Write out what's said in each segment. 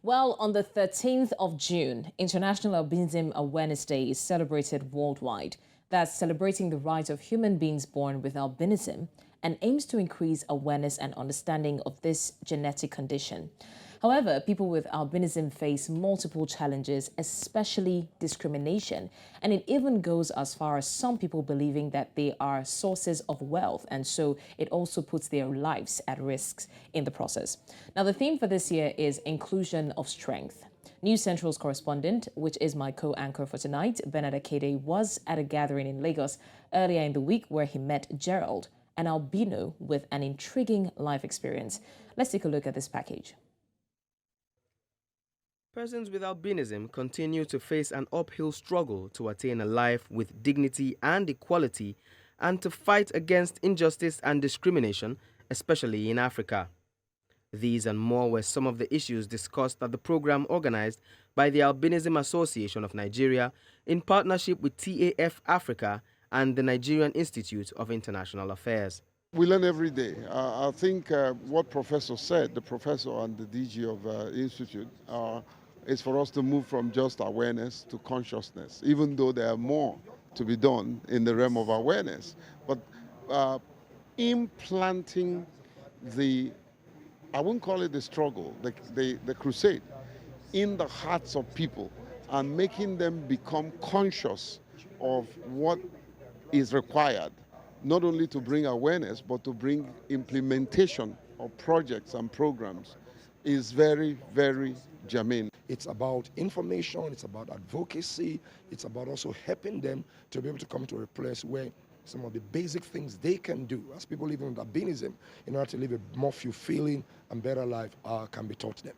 Well, on the 13th of June, International Albinism Awareness Day is celebrated worldwide. That's celebrating the rights of human beings born with albinism and aims to increase awareness and understanding of this genetic condition. However, people with albinism face multiple challenges, especially discrimination, and it even goes as far as some people believing that they are sources of wealth, and so it also puts their lives at risk in the process. Now, the theme for this year is inclusion of strength. News Central's correspondent, which is my co-anchor for tonight, Bernard Akede, was at a gathering in Lagos earlier in the week where he met Gerald, an albino with an intriguing life experience. Let's take a look at this package. Persons with albinism continue to face an uphill struggle to attain a life with dignity and equality and to fight against injustice and discrimination, especially in Africa. These and more were some of the issues discussed at the program organized by the Albinism Association of Nigeria in partnership with TAF Africa and the Nigerian Institute of International Affairs. We learn every day. I think what Professor said, the professor and the DG of the Institute, is for us to move from just awareness to consciousness, even though there are more to be done in the realm of awareness. But implanting I wouldn't call it the struggle, the crusade, in the hearts of people and making them become conscious of what is required, not only to bring awareness, but to bring implementation of projects and programs, is very, very germane. It's about information, it's about advocacy, it's about also helping them to be able to come to a place where some of the basic things they can do as people living with albinism in order to live a more fulfilling and better life can be taught them.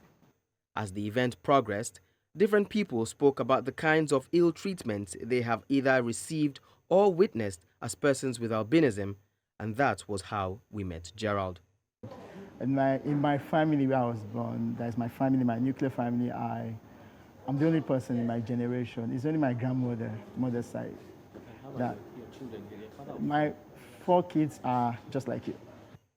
As the event progressed, different people spoke about the kinds of ill treatment they have either received or witnessed as persons with albinism, and that was how we met Gerald. In my family where I was born, that's my family, my nuclear family, I'm the only person in my generation. It's only my grandmother, mother's side. That your children, my 4 kids are just like you.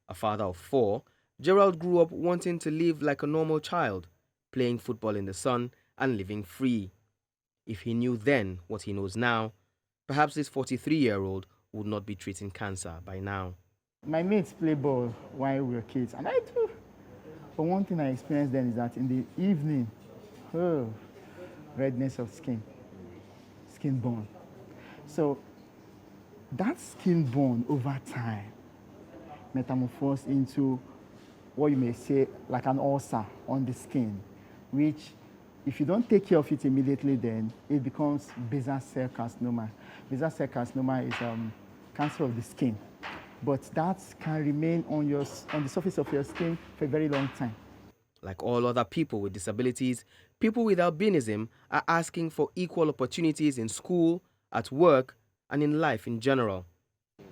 A father of 4, Gerald grew up wanting to live like a normal child, playing football in the sun and living free. If he knew then what he knows now, perhaps this 43-year-old would not be treating cancer by now. My mates play ball while we were kids, and I do. But one thing I experienced then is that in the evening, redness of skin burn. So that skin burn over time metamorphosed into what you may say like an ulcer on the skin, which if you don't take care of it immediately, then it becomes basal cell carcinoma. Basal cell carcinoma is cancer of the skin, but that can remain on the surface of your skin for a very long time. Like all other people with disabilities, people with albinism are asking for equal opportunities in school, at work, and in life in general.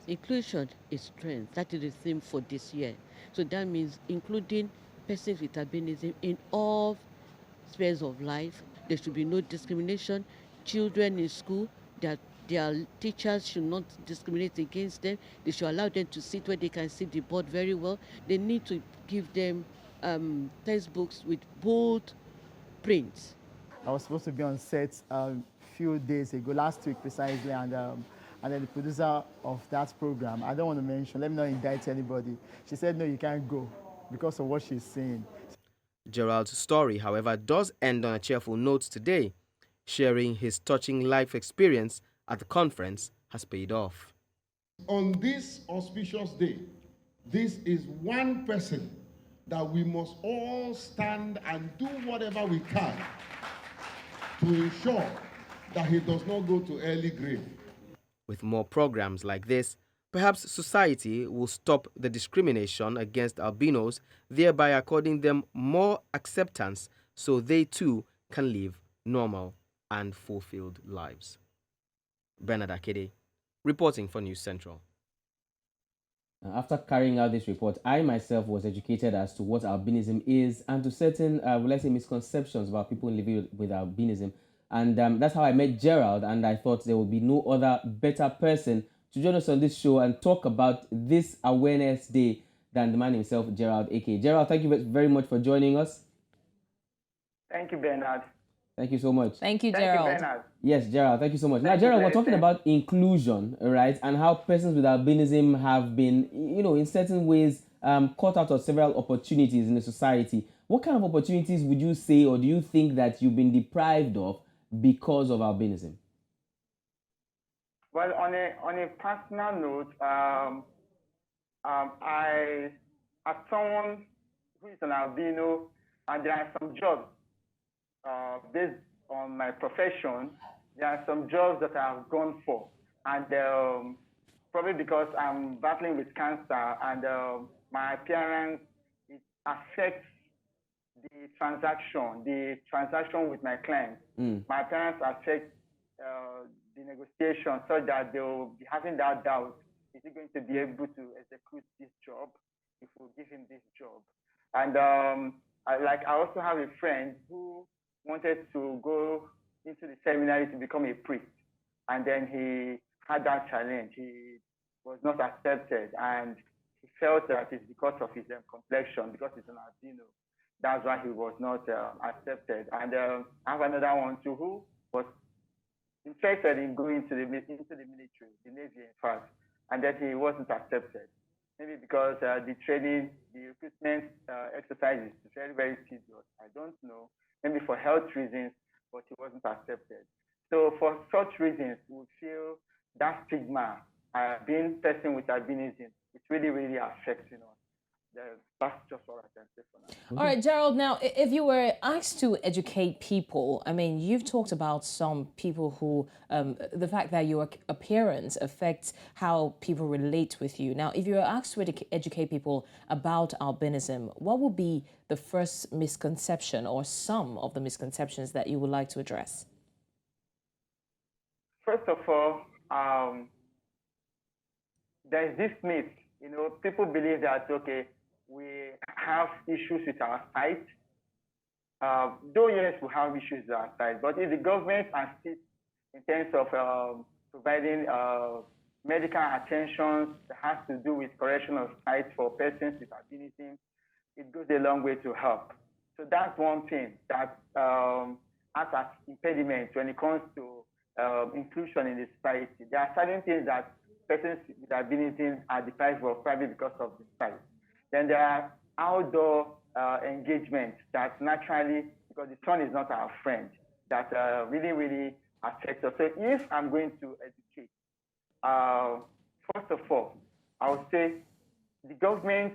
Inclusion is strength. That is the theme for this year. So that means including persons with albinism in all spheres of life. There should be no discrimination. Children in school, their teachers should not discriminate against them. They should allow them to sit where they can see the board very well. They need to give them textbooks with bold prints. I was supposed to be on set a few days ago, last week precisely, and then the producer of that program, I don't want to mention, let me not indict anybody, she said, no, you can't go because of what she's saying. Gerald's story, however, does end on a cheerful note today. Sharing his touching life experience at the conference has paid off. On this auspicious day, this is one person that we must all stand and do whatever we can to ensure that he does not go to early grave. With more programs like this, perhaps society will stop the discrimination against albinos, thereby according them more acceptance so they too can live normal and fulfilled lives. Bernard Akede, reporting for News Central. After carrying out this report, I myself was educated as to what albinism is and to certain, let's say, misconceptions about people living with albinism. And that's how I met Gerald, and I thought there would be no other better person to join us on this show and talk about this Awareness Day than the man himself, Gerald Akede. Gerald, thank you very much for joining us. Thank you, Bernard. Thank you so much. Thank you, Thank Gerald. you, Bernard. Yes, Gerald, thank you so much. Now, Thank you, Gerald, we're talking Blessing. about inclusion, right, and how persons with albinism have been, in certain ways, cut out of several opportunities in the society. What kind of opportunities would you say, or do you think that you've been deprived of because of albinism? Well, on a personal note, I, as someone who is an albino, and there are some jobs based on my profession, there are some jobs that I've gone for, and probably because I'm battling with cancer and my appearance, it affects the transaction with my clients. My appearance affects the negotiation, so that they will be having that doubt: is he going to be able to execute this job if we give him this job? And I also have a friend who wanted to go into the seminary to become a priest, and then he had that challenge. He was not accepted, and he felt that it's because of his complexion, because he's an albino. That's why he was not accepted. And I have another one too, who was interested in going into the military, the Navy, in fact, and that he wasn't accepted. Maybe because the training, the recruitment exercise is very, very tedious. I don't know. Maybe for health reasons, but he wasn't accepted. So for such reasons, we feel that stigma, being person with albinism, it's really, really affecting us. That's just what I can say for now. All right, Gerald, now, if you were asked to educate people, I mean, you've talked about some people who, the fact that your appearance affects how people relate with you. Now, if you were asked to educate people about albinism, what would be the first misconception or some of the misconceptions that you would like to address? First of all, there's this myth, people believe that, okay, we have issues with our sight. Though, yes, we have issues with our sight, but if the government assists in terms of providing medical attention that has to do with correction of sight for persons with albinism, it goes a long way to help. So that's one thing that acts as impediment when it comes to inclusion in the society. There are certain things that persons with albinism are deprived of, probably because of the sight. Then there are outdoor engagements that naturally, because the sun is not our friend, that really, really affect us. So if I'm going to educate, first of all, I would say the government,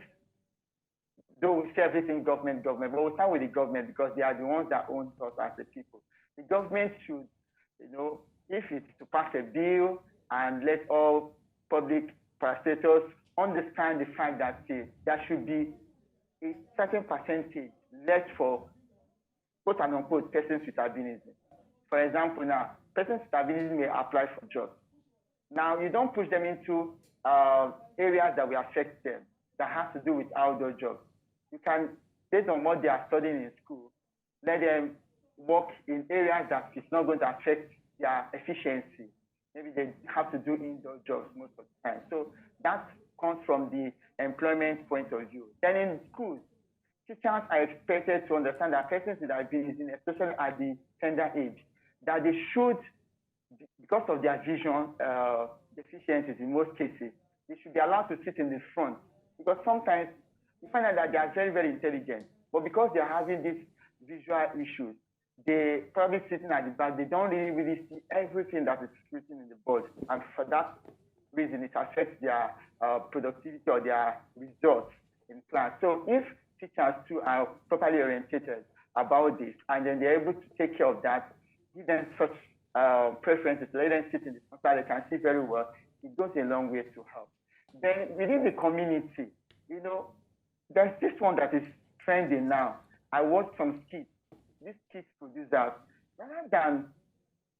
though we say everything government, but we'll start with the government because they are the ones that own us as the people. The government should, if it's to pass a bill and let all public parastators understand the fact that there should be a certain percentage left for quote and unquote persons with albinism. For example, now, persons with albinism may apply for jobs. Now, you don't push them into areas that will affect them, that has to do with outdoor jobs. You can, based on what they are studying in school, let them work in areas that is not going to affect their efficiency. Maybe they have to do indoor jobs most of the time. So that comes from the employment point of view. Then in schools, teachers are expected to understand that persons with albinism, especially at the tender age, that they should, because of their vision deficiencies in most cases, they should be allowed to sit in the front. Because sometimes you find out that they are very, very intelligent, but because they are having these visual issues, they probably sitting at the back, they don't really see everything that is written in the board. And for that reason, it affects their productivity or their results in class. So if teachers too are properly orientated about this, and then they're able to take care of that, give them such preferences, let them sit in the front so they can see very well, it goes a long way to help. Then within the community, there's this one that is trending now. I watched some skits. These skits producers, rather than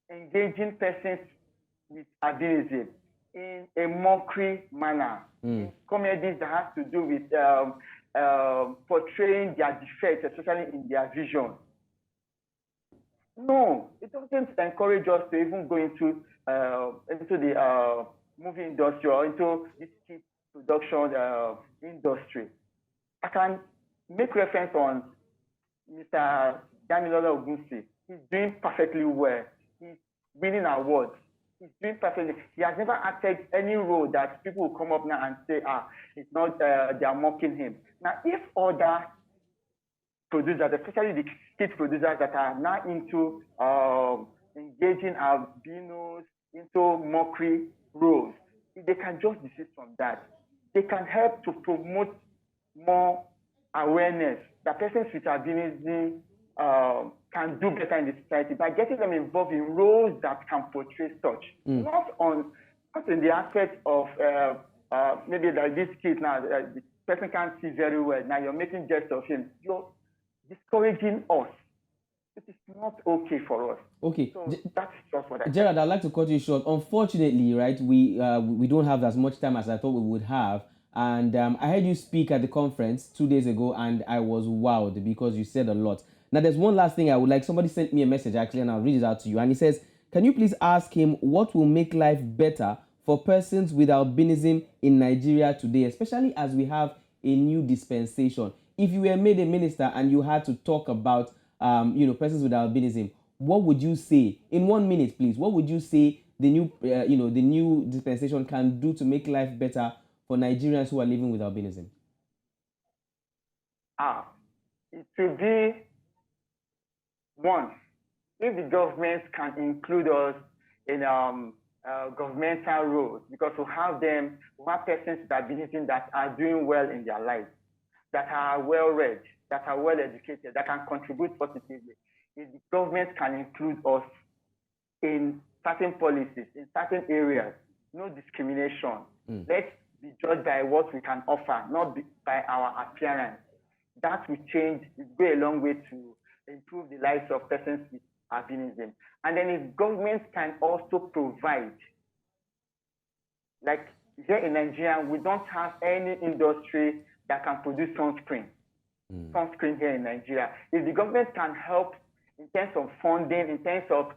engaging persons with albinism in a mockery manner, in comedies that has to do with portraying their defects, especially in their vision. No, it doesn't encourage us to even go into the movie industry or into this skit production industry. I can make reference on Mr. Damilola Ogunsi. He's doing perfectly well. He's winning awards. He's doing perfectly. He has never acted any role that people will come up now and say, it's not, they are mocking him. Now, if other producers, especially the skit producers that are now into engaging albinos into mockery roles, if they can just desist from that, they can help to promote more awareness that persons with albinism can do better in the society by getting them involved in roles that can portray such. Not in the aspect of maybe like this kid now, the person can't see very well. Now you're making jest of him. You're discouraging us. It is not okay for us. Okay. So that's just what I Gerald, I'd like to cut you short. Unfortunately, right, we don't have as much time as I thought we would have. And I heard you speak at the conference 2 days ago, and I was wowed because you said a lot. Now, there's one last thing I would like. Somebody sent me a message, actually, and I'll read it out to you. And he says, can you please ask him what will make life better for persons with albinism in Nigeria today, especially as we have a new dispensation? If you were made a minister and you had to talk about, persons with albinism, what would you say? In 1 minute, please. What would you say the new dispensation can do to make life better for Nigerians who are living with albinism? It will be one, if the government can include us in governmental roles, because we have persons with albinism that are doing well in their lives, that are well read, that are well educated, that can contribute positively. If the government can include us in certain policies, in certain areas, no discrimination. Let's be judged by what we can offer, not by our appearance. That will change, it will go a long way to improve the lives of persons with albinism. And then if government can also provide, like here in Nigeria, we don't have any industry that can produce sunscreen. Sunscreen here in Nigeria. If the government can help in terms of funding, in terms of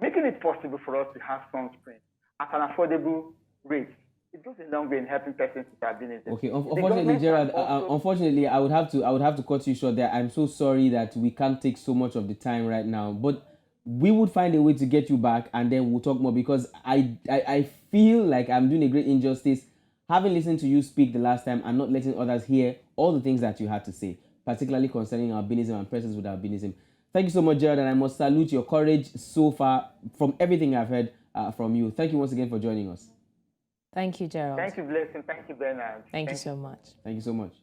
making it possible for us to have sunscreen at an affordable rate, it goes a long way in helping persons with albinism. Okay, unfortunately, Gerald, unfortunately, I would have to cut you short there. I'm so sorry that we can't take so much of the time right now, but we would find a way to get you back, and then we'll talk more, because I feel like I'm doing a great injustice having listened to you speak the last time and not letting others hear all the things that you had to say, particularly concerning albinism and persons with albinism. Thank you so much, Gerald, and I must salute your courage so far from everything I've heard from you. Thank you once again for joining us. Thank you, Gerald. Thank you, Blessing. Thank you, Bernard. Thank you so much. Thank you so much.